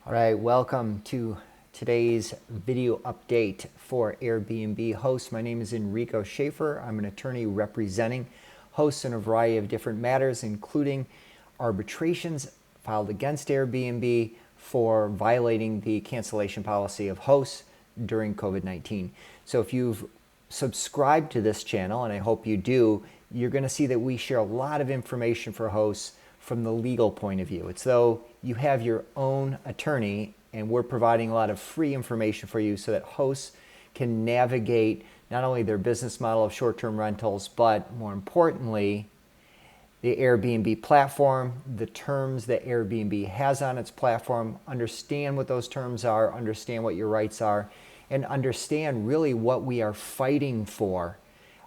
All right, welcome to today's video update for Airbnb hosts. My name is Enrico Schaefer. I'm an attorney representing hosts in a variety of different matters, including arbitrations filed against Airbnb for violating the cancellation policy of hosts during COVID-19. So if you've subscribed to this channel, and I hope you do, you're going to see that we share a lot of information for hosts from the legal point of view. It's though you have your own attorney, and we're providing a lot of free information for you so that hosts can navigate not only their business model of short-term rentals, but more importantly, the Airbnb platform, the terms that Airbnb has on its platform, understand what those terms are, understand what your rights are, and understand really what we are fighting for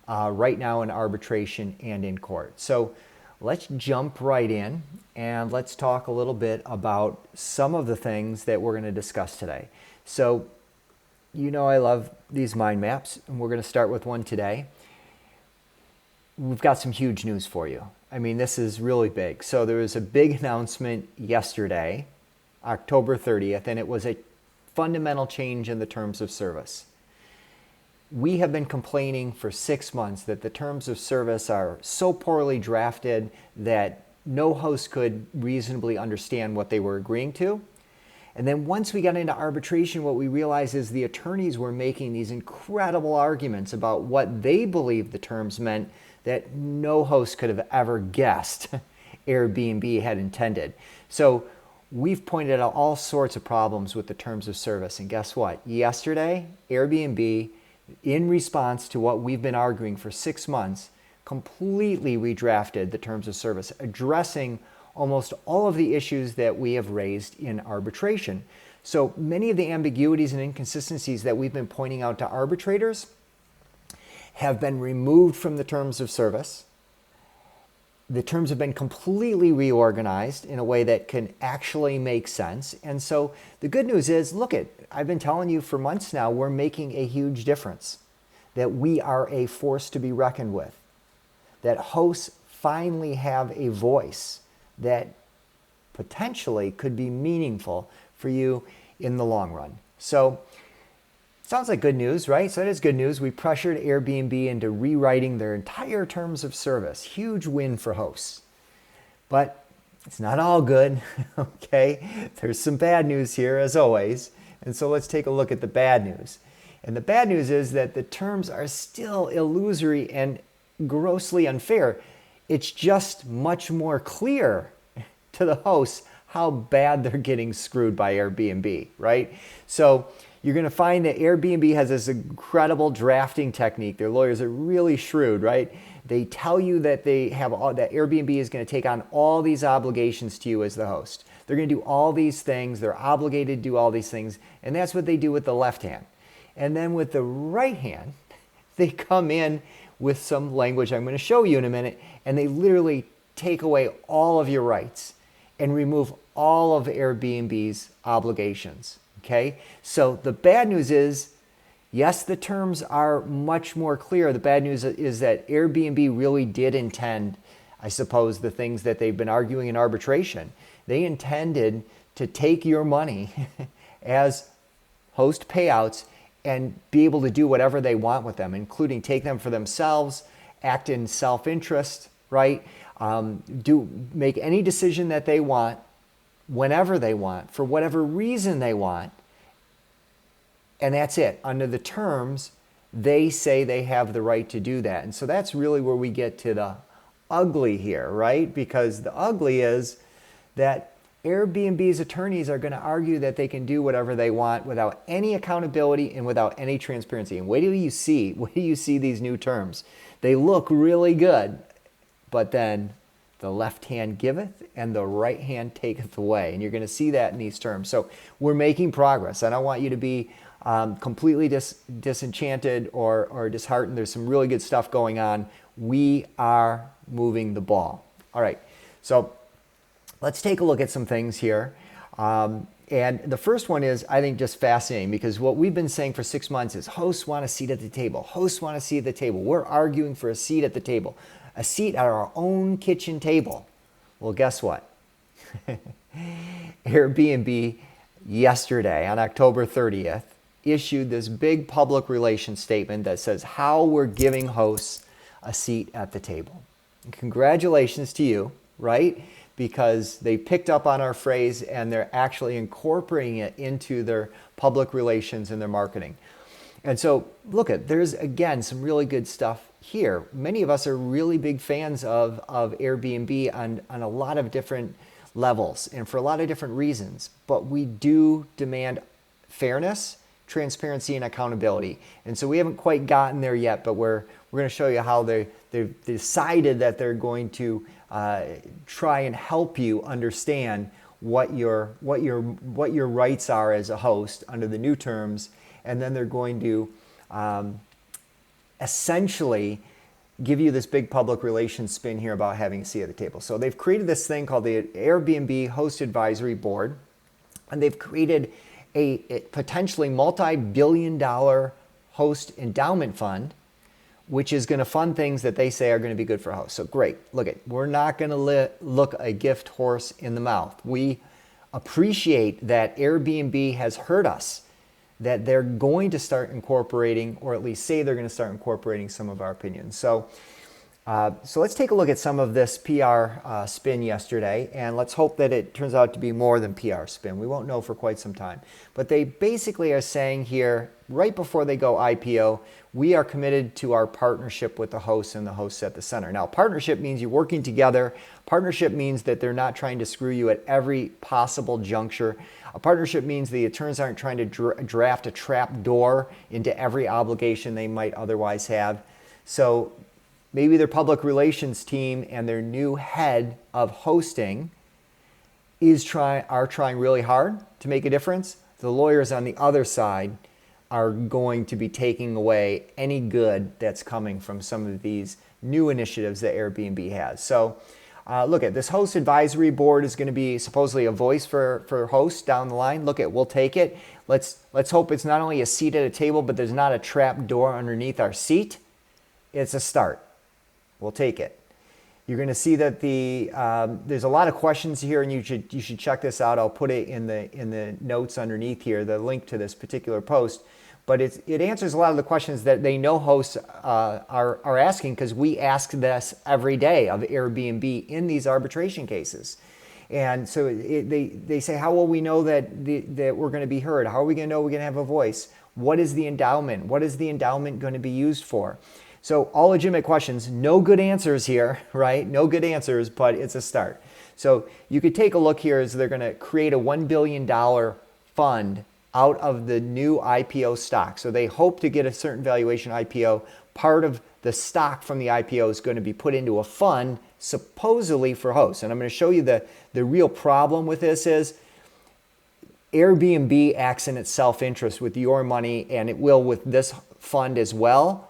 right now in arbitration and in court. So let's jump right in and let's talk a little bit about some of the things that we're going to discuss today. So, you know, I love these mind maps, and we're going to start with one today. We've got some huge news for you. I mean, this is really big. So there was a big announcement yesterday, October 30th, and it was a fundamental change in the terms of service. We have been complaining for 6 months that the terms of service are so poorly drafted that no host could reasonably understand what they were agreeing to. And then once we got into arbitration, what we realized is the attorneys were making these incredible arguments about what they believed the terms meant that no host could have ever guessed Airbnb had intended. So we've pointed out all sorts of problems with the terms of service. And guess what? Yesterday, Airbnb, in response to what we've been arguing for 6 months, completely redrafted the terms of service, addressing almost all of the issues that we have raised in arbitration. So many of the ambiguities and inconsistencies that we've been pointing out to arbitrators have been removed from the terms of service. The terms have been completely reorganized in a way that can actually make sense. And so the good news is, look I've been telling you for months now, we're making a huge difference, that we are a force to be reckoned with, that hosts finally have a voice that potentially could be meaningful for you in the long run. So sounds like good news, right? So that is good news. We pressured Airbnb into rewriting their entire terms of service. Huge win for hosts. But it's not all good, okay? There's some bad news here, as always. And so let's take a look at the bad news. And the bad news is that the terms are still illusory and grossly unfair. It's just much more clear to the hosts how bad they're getting screwed by Airbnb, right? So you're going to find that Airbnb has this incredible drafting technique. Their lawyers are really shrewd, right? They tell you that that Airbnb is going to take on all these obligations to you as the host. They're going to do all these things. They're obligated to do all these things. And that's what they do with the left hand. And then with the right hand, they come in with some language I'm going to show you in a minute, and they literally take away all of your rights and remove all of Airbnb's obligations. Okay, so the bad news is, yes, the terms are much more clear. The bad news is that Airbnb really did intend, I suppose, the things that they've been arguing in arbitration. They intended to take your money as host payouts and be able to do whatever they want with them, including take them for themselves, act in self-interest, right? Make any decision that they want, whenever they want, for whatever reason they want, and that's it. Under the terms, they say they have the right to do that. And so that's really where we get to the ugly here, right? Because the ugly is that Airbnb's attorneys are going to argue that they can do whatever they want without any accountability and without any transparency. And wait till you see these new terms. They look really good, but then the left hand giveth and the right hand taketh away. And you're going to see that in these terms. So we're making progress. I don't want you to be completely disenchanted or disheartened. There's some really good stuff going on. We are moving the ball. All right. So let's take a look at some things here. And the first one is, I think, just fascinating, because what we've been saying for 6 months is hosts want a seat at the table. Hosts want a seat at the table. We're arguing for a seat at the table, a seat at our own kitchen table. Well, guess what? Airbnb yesterday on October 30th, issued this big public relations statement that says how we're giving hosts a seat at the table. And congratulations to you, right? Because they picked up on our phrase and they're actually incorporating it into their public relations and their marketing. And so look there's again some really good stuff here. Many of us are really big fans of Airbnb on a lot of different levels and for a lot of different reasons, but we do demand fairness, transparency, and accountability. And so we haven't quite gotten there yet, but we're going to show you how they've decided that they're going to try and help you understand what your rights are as a host under the new terms, and then they're going to essentially give you this big public relations spin here about having a seat at the table. So they've created this thing called the Airbnb Host Advisory Board, and they've created a potentially multi-billion-dollar host endowment fund, which is going to fund things that they say are going to be good for hosts. So great. We're not going to look a gift horse in the mouth. We appreciate that Airbnb has heard us, that they're going to start incorporating, or at least say they're going to start incorporating some of our opinions. So let's take a look at some of this PR spin yesterday, and let's hope that it turns out to be more than PR spin. We won't know for quite some time. But they basically are saying here, right before they go IPO, we are committed to our partnership with the hosts and the hosts at the center. Now, partnership means you're working together. Partnership means that they're not trying to screw you at every possible juncture. A partnership means the attorneys aren't trying to draft a trap door into every obligation they might otherwise have. So maybe their public relations team and their new head of hosting are trying really hard to make a difference. The lawyers on the other side are going to be taking away any good that's coming from some of these new initiatives that Airbnb has. So this host advisory board is going to be supposedly a voice for hosts down the line. We'll take it. Let's hope it's not only a seat at a table, but there's not a trap door underneath our seat. It's a start. We'll take it. You're going to see that there's a lot of questions here, and you should check this out. I'll put it in the notes underneath here, the link to this particular post. But it answers a lot of the questions that they know hosts are asking, because we ask this every day of Airbnb in these arbitration cases. And so they say, how will we know that we're going to be heard? How are we going to know we're going to have a voice? What is the endowment? What is the endowment going to be used for? So all legitimate questions, no good answers here, right? No good answers, but it's a start. So you could take a look here as they're going to create a $1 billion fund out of the new IPO stock. So they hope to get a certain valuation IPO. Part of the stock from the IPO is going to be put into a fund supposedly for hosts. And I'm going to show you the real problem with this is Airbnb acts in its self-interest with your money, and it will with this fund as well,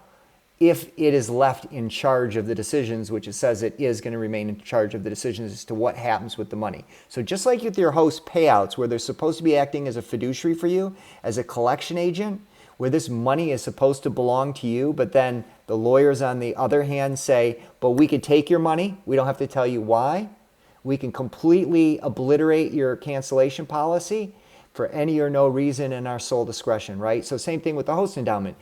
if it is left in charge of the decisions, which it says it is going to remain in charge of the decisions as to what happens with the money. So just like with your host payouts, where they're supposed to be acting as a fiduciary for you, as a collection agent, where this money is supposed to belong to you, but then the lawyers on the other hand say, but we could take your money, we don't have to tell you why. We can completely obliterate your cancellation policy for any or no reason in our sole discretion, right? So same thing with the host endowment.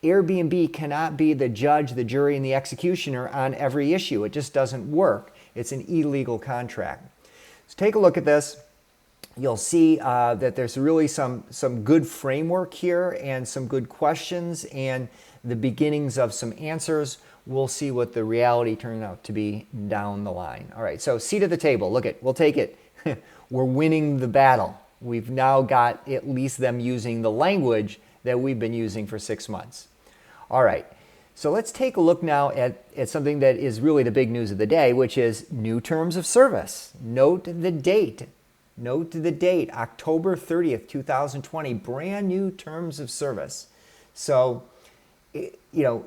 Airbnb cannot be the judge, the jury, and the executioner on every issue. It just doesn't work. It's an illegal contract. So take a look at this. You'll see that there's really some good framework here and some good questions and the beginnings of some answers. We'll see what the reality turns out to be down the line. All right, so seat at the table. We'll take it. We're winning the battle. We've now got at least them using the language that we've been using for 6 months. All right, so let's take a look now at something that is really the big news of the day, which is new terms of service. Note the date. Note the date, October 30th, 2020, brand new terms of service. So, the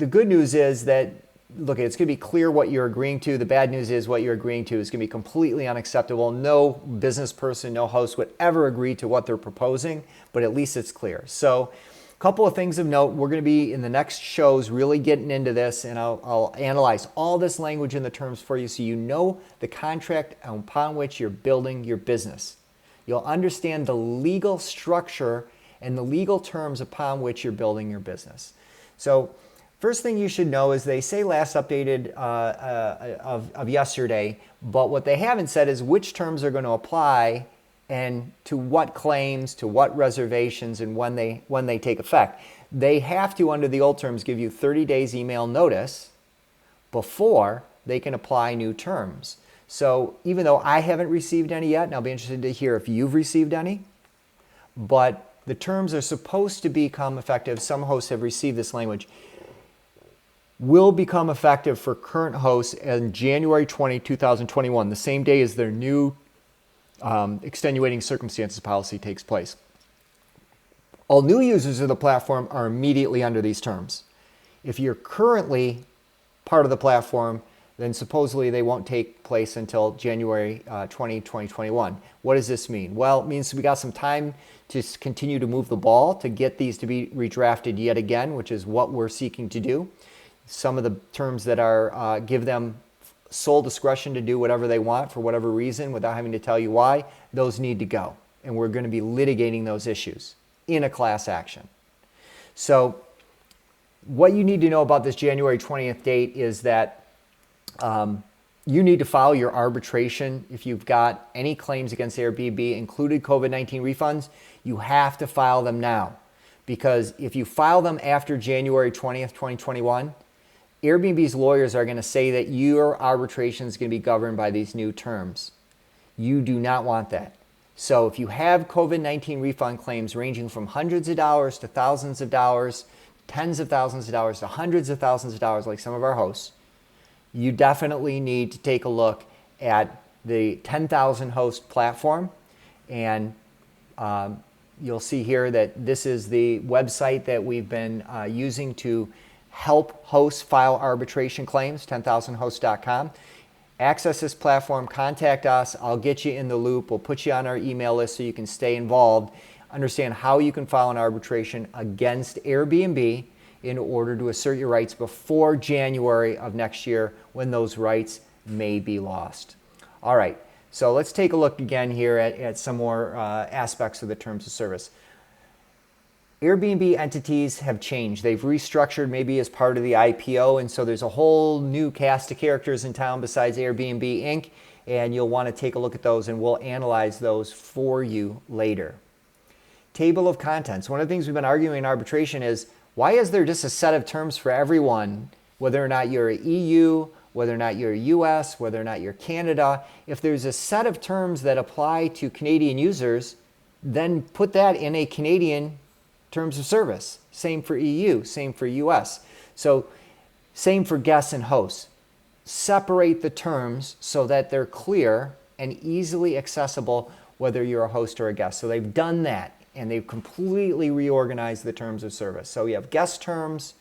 good news is that, look, it's going to be clear what you're agreeing to. The bad news is what you're agreeing to is going to be completely unacceptable. No business person, no host would ever agree to what they're proposing, but at least it's clear. So a couple of things of note. We're going to be in the next shows really getting into this, and I'll analyze all this language in the terms for you so you know the contract upon which you're building your business. You'll understand the legal structure and the legal terms upon which you're building your business. So first thing you should know is they say last updated of yesterday, but what they haven't said is which terms are going to apply and to what claims, to what reservations, and when they take effect. They have to, under the old terms, give you 30 days email notice before they can apply new terms. So even though I haven't received any yet, and I'll be interested to hear if you've received any, but the terms are supposed to become effective. Some hosts have received this language. Will become effective for current hosts on January 20, 2021, the same day as their new extenuating circumstances policy takes place. All new users of the platform are immediately under these terms. If you're currently part of the platform, then supposedly they won't take place until January 20, 2021. What does this mean? Well, it means we got some time to continue to move the ball to get these to be redrafted yet again, which is what we're seeking to do. Some of the terms that are give them sole discretion to do whatever they want for whatever reason without having to tell you why, those need to go. And we're going to be litigating those issues in a class action. So what you need to know about this January 20th date is that you need to file your arbitration. If you've got any claims against Airbnb, included COVID-19 refunds, you have to file them now. Because if you file them after January 20th, 2021, Airbnb's lawyers are going to say that your arbitration is going to be governed by these new terms. You do not want that. So if you have COVID-19 refund claims ranging from hundreds of dollars to thousands of dollars, tens of thousands of dollars to hundreds of thousands of dollars, like some of our hosts, you definitely need to take a look at the 10,000 host platform. And you'll see here that this is the website that we've been using to help hosts file arbitration claims, 10,000hosts.com. Access this platform, contact us. I'll get you in the loop. We'll put you on our email list so you can stay involved, understand how you can file an arbitration against Airbnb in order to assert your rights before January of next year when those rights may be lost. All right, so let's take a look again here at some more aspects of the terms of service. Airbnb entities have changed. They've restructured maybe as part of the IPO, and so there's a whole new cast of characters in town besides Airbnb Inc., and you'll want to take a look at those, and we'll analyze those for you later. Table of contents. One of the things we've been arguing in arbitration is, why is there just a set of terms for everyone, whether or not you're EU, whether or not you're US, whether or not you're Canada? If there's a set of terms that apply to Canadian users, then put that in a Canadian terms of service. Same for EU, same for US. So same for guests and hosts. Separate the terms so that they're clear and easily accessible whether you're a host or a guest. So they've done that, and they've completely reorganized the terms of service. So you have guest terms,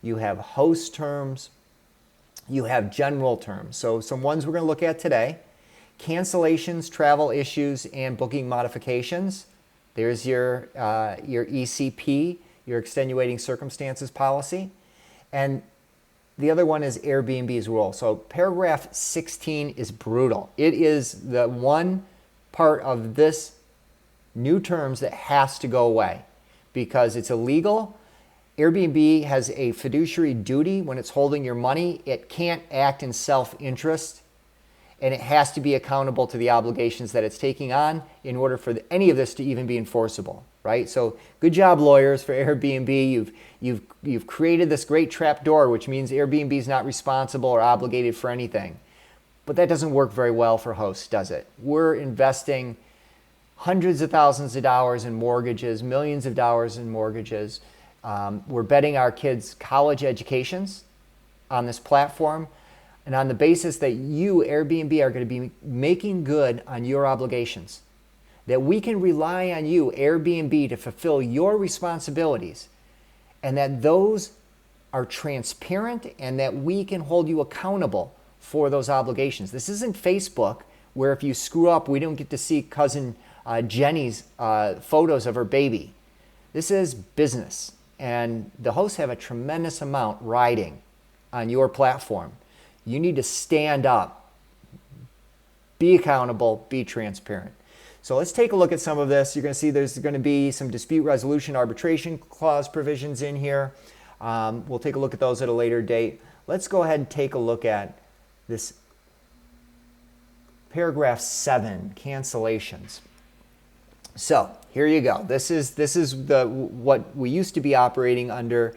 you have host terms, you have general terms. So some ones we're going to look at today: cancellations, travel issues, and booking modifications. There's your ECP, your extenuating circumstances policy. And the other one is Airbnb's rule. So paragraph 16 is brutal. It is the one part of this new terms that has to go away because it's illegal. Airbnb has a fiduciary duty when it's holding your money. It can't act in self-interest, and it has to be accountable to the obligations that it's taking on in order for any of this to even be enforceable, right? So good job, lawyers, for Airbnb. You've created this great trap door, which means Airbnb is not responsible or obligated for anything. But that doesn't work very well for hosts, does it? We're investing hundreds of thousands of dollars in mortgages, millions of dollars in mortgages. We're betting our kids' college educations on this platform. And on the basis that you, Airbnb, are going to be making good on your obligations, that we can rely on you, Airbnb, to fulfill your responsibilities, and that those are transparent and that we can hold you accountable for those obligations. This isn't Facebook, where if you screw up, we don't get to see cousin Jenny's photos of her baby. This is business, and the hosts have a tremendous amount riding on your platform. You need to stand up, be accountable, be transparent. So let's take a look at some of this. You're going to see there's going to be some dispute resolution arbitration clause provisions in here. We'll take a look at those at a later date. Let's go ahead and take a look at this paragraph 7, cancellations. So here you go. This is what we used to be operating under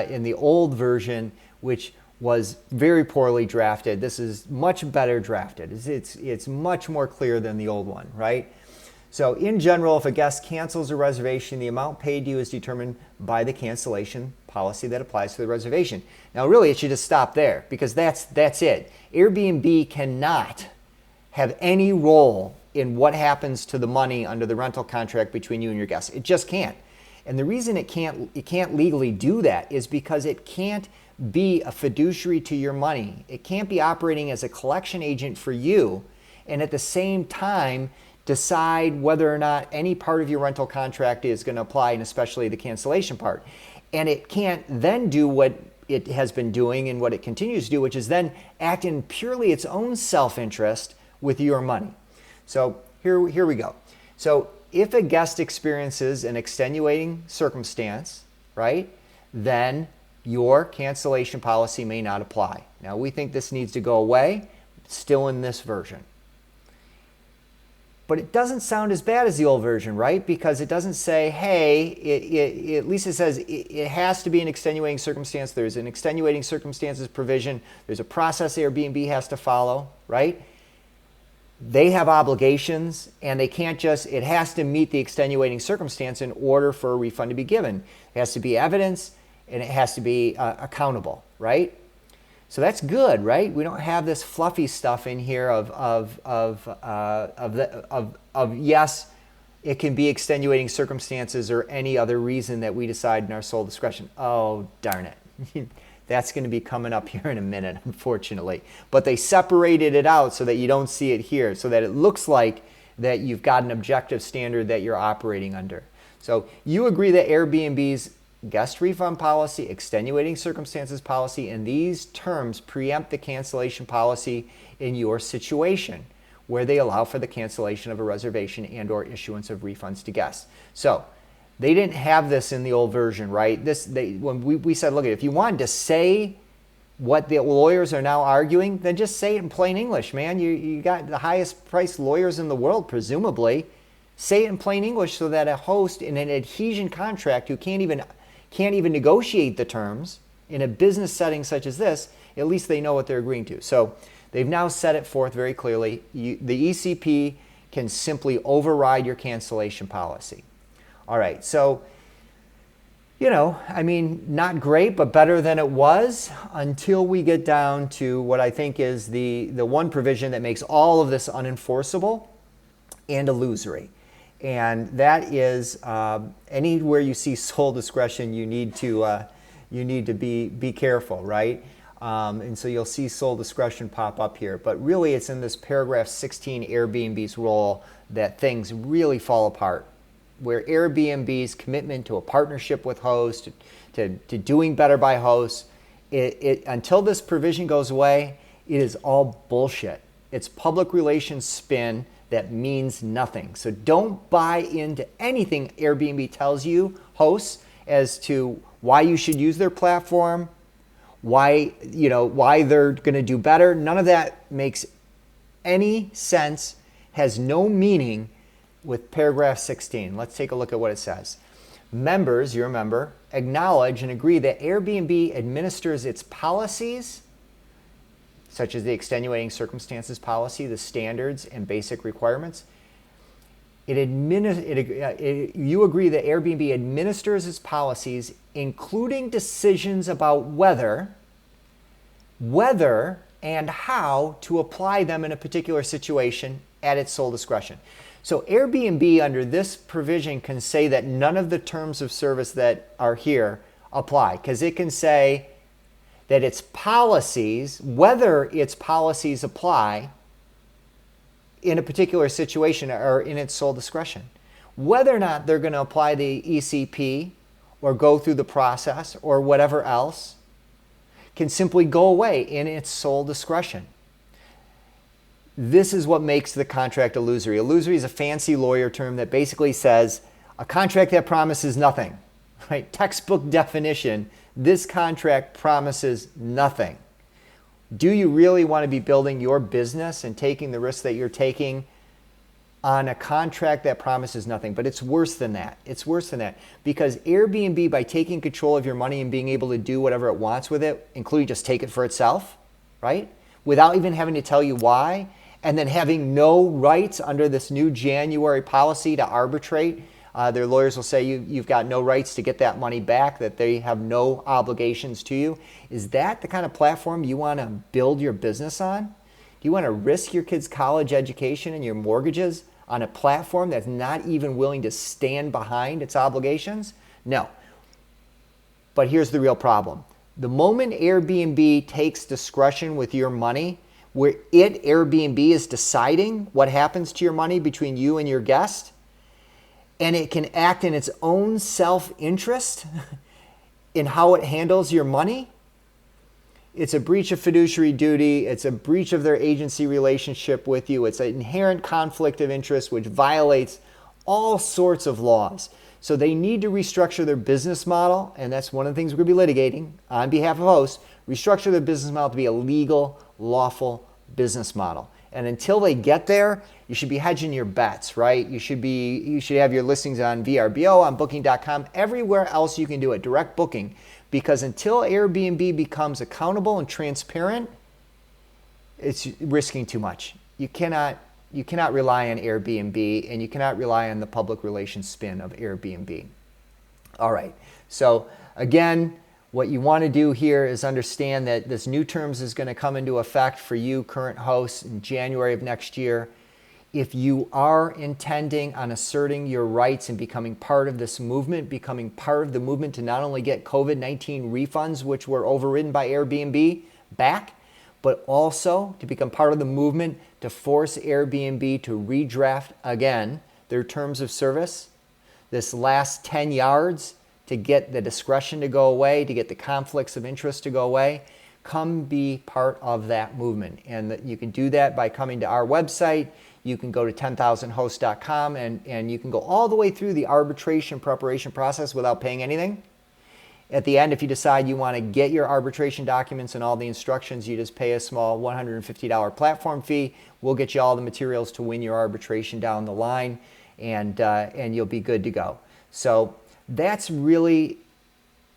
in the old version, which was very poorly drafted. This is much better drafted. It's much more clear than the old one, right? So in general, if a guest cancels a reservation, the amount paid to you is determined by the cancellation policy that applies to the reservation. Now really it should just stop there, because that's it. Airbnb cannot have any role in what happens to the money under the rental contract between you and your guests. It just can't. And the reason it can't legally do that is because it can't be a fiduciary to your money. It can't be operating as a collection agent for you and at the same time decide whether or not any part of your rental contract is going to apply, and especially the cancellation part. And it can't then do what it has been doing and what it continues to do, which is then act in purely its own self-interest with your money. So here we go. So if a guest experiences an extenuating circumstance, right, then your cancellation policy may not apply. Now we think this needs to go away, still in this version. But it doesn't sound as bad as the old version, right? Because it doesn't say, hey, at least it says it has to be an extenuating circumstance. There's an extenuating circumstances provision. There's a process Airbnb has to follow, right? They have obligations, and they can't just, it has to meet the extenuating circumstance in order for a refund to be given. It has to be evidence, and it has to be accountable, right? So that's good, right? We don't have this fluffy stuff in here of yes, it can be extenuating circumstances or any other reason that we decide in our sole discretion. Oh, darn it. That's going to be coming up here in a minute, unfortunately. But they separated it out so that you don't see it here, so that it looks like that you've got an objective standard that you're operating under. So you agree that Airbnb's guest refund policy, extenuating circumstances policy, and these terms preempt the cancellation policy in your situation, where they allow for the cancellation of a reservation and or issuance of refunds to guests. So they didn't have this in the old version, right? When we said, look, if you wanted to say what the lawyers are now arguing, then just say it in plain English, man. You got the highest priced lawyers in the world, presumably. Say it in plain English so that a host in an adhesion contract who can't even negotiate the terms in a business setting such as this, at least they know what they're agreeing to. So they've now set it forth very clearly. The ECP can simply override your cancellation policy. All right, so, I mean, not great, but better than it was until we get down to what I think is the one provision that makes all of this unenforceable and illusory. And that is anywhere you see sole discretion, you need to be careful, right? And so you'll see sole discretion pop up here. But really, it's in this paragraph 16, Airbnb's role, that things really fall apart, where Airbnb's commitment to a partnership with hosts, to doing better by hosts, until this provision goes away, it is all bullshit. It's public relations spin that means nothing. So don't buy into anything Airbnb tells you, hosts, as to why you should use their platform, why they're going to do better. None of that makes any sense, has no meaning with paragraph 16. Let's take a look at what it says. Members, you're a member, acknowledge and agree that Airbnb administers its policies, such as the extenuating circumstances policy, the standards and basic requirements. You agree that Airbnb administers its policies, including decisions about whether and how to apply them in a particular situation at its sole discretion. So Airbnb under this provision can say that none of the terms of service that are here apply, because it can say that its policies, whether its policies apply in a particular situation, are in its sole discretion. Whether or not they're going to apply the ECP or go through the process or whatever else can simply go away in its sole discretion. This is what makes the contract illusory. Illusory is a fancy lawyer term that basically says a contract that promises nothing, right? Textbook definition, this contract promises nothing. Do you really want to be building your business and taking the risks that you're taking on a contract that promises nothing? But it's worse than that. It's worse than that, because Airbnb, by taking control of your money and being able to do whatever it wants with it, including just take it for itself, right? Without even having to tell you why, and then having no rights under this new January policy to arbitrate. Their lawyers will say you've got no rights to get that money back, that they have no obligations to you. Is that the kind of platform you want to build your business on? Do you want to risk your kids' college education and your mortgages on a platform that's not even willing to stand behind its obligations? No. But here's the real problem. The moment Airbnb takes discretion with your money, where Airbnb is deciding what happens to your money between you and your guest, and it can act in its own self-interest in how it handles your money, it's a breach of fiduciary duty. It's a breach of their agency relationship with you. It's an inherent conflict of interest which violates all sorts of laws. So they need to restructure their business model, and that's one of the things we're going to be litigating on behalf of hosts, restructure their business model to be a legal, lawful business model. And until they get there, you should be hedging your bets, right? You should have your listings on VRBO, on Booking.com, everywhere else you can do it, direct booking. Because until Airbnb becomes accountable and transparent, it's risking too much. You cannot rely on Airbnb, and you cannot rely on the public relations spin of Airbnb. All right, so again, what you want to do here is understand that this new terms is going to come into effect for you current hosts in January of next year. If you are intending on asserting your rights and becoming part of this movement, becoming part of the movement to not only get COVID-19 refunds, which were overridden by Airbnb, back, but also to become part of the movement to force Airbnb to redraft again their terms of service, this last 10 yards, to get the discretion to go away, to get the conflicts of interest to go away, come be part of that movement. And you can do that by coming to our website. You can go to 10,000hosts.com and you can go all the way through the arbitration preparation process without paying anything. At the end, if you decide you want to get your arbitration documents and all the instructions, you just pay a small $150 platform fee. We'll get you all the materials to win your arbitration down the line, and you'll be good to go. So that's really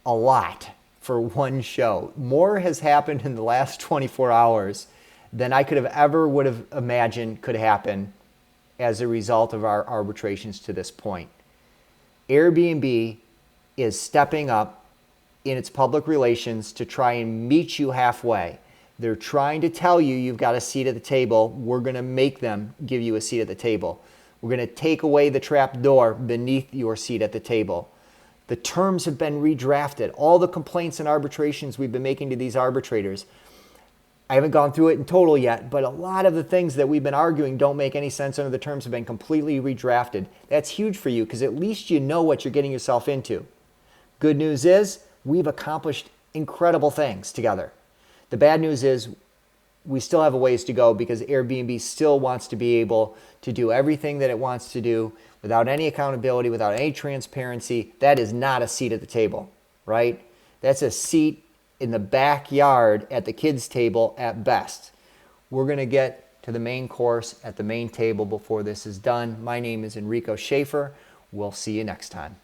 a lot for one show. More has happened in the last 24 hours than I could have imagined could happen as a result of our arbitrations to this point. Airbnb is stepping up in its public relations to try and meet you halfway. They're trying to tell you you've got a seat at the table. We're going to make them give you a seat at the table. We're going to take away the trap door beneath your seat at the table. The terms have been redrafted. All the complaints and arbitrations we've been making to these arbitrators, I haven't gone through it in total yet, but a lot of the things that we've been arguing don't make any sense under the terms have been completely redrafted. That's huge for you because at least you know what you're getting yourself into. Good news is we've accomplished incredible things together. The bad news is we still have a ways to go because Airbnb still wants to be able to do everything that it wants to do without any accountability, without any transparency. That is not a seat at the table, right? That's a seat in the backyard at the kids' table at best. We're going to get to the main course at the main table before this is done. My name is Enrico Schaefer. We'll see you next time.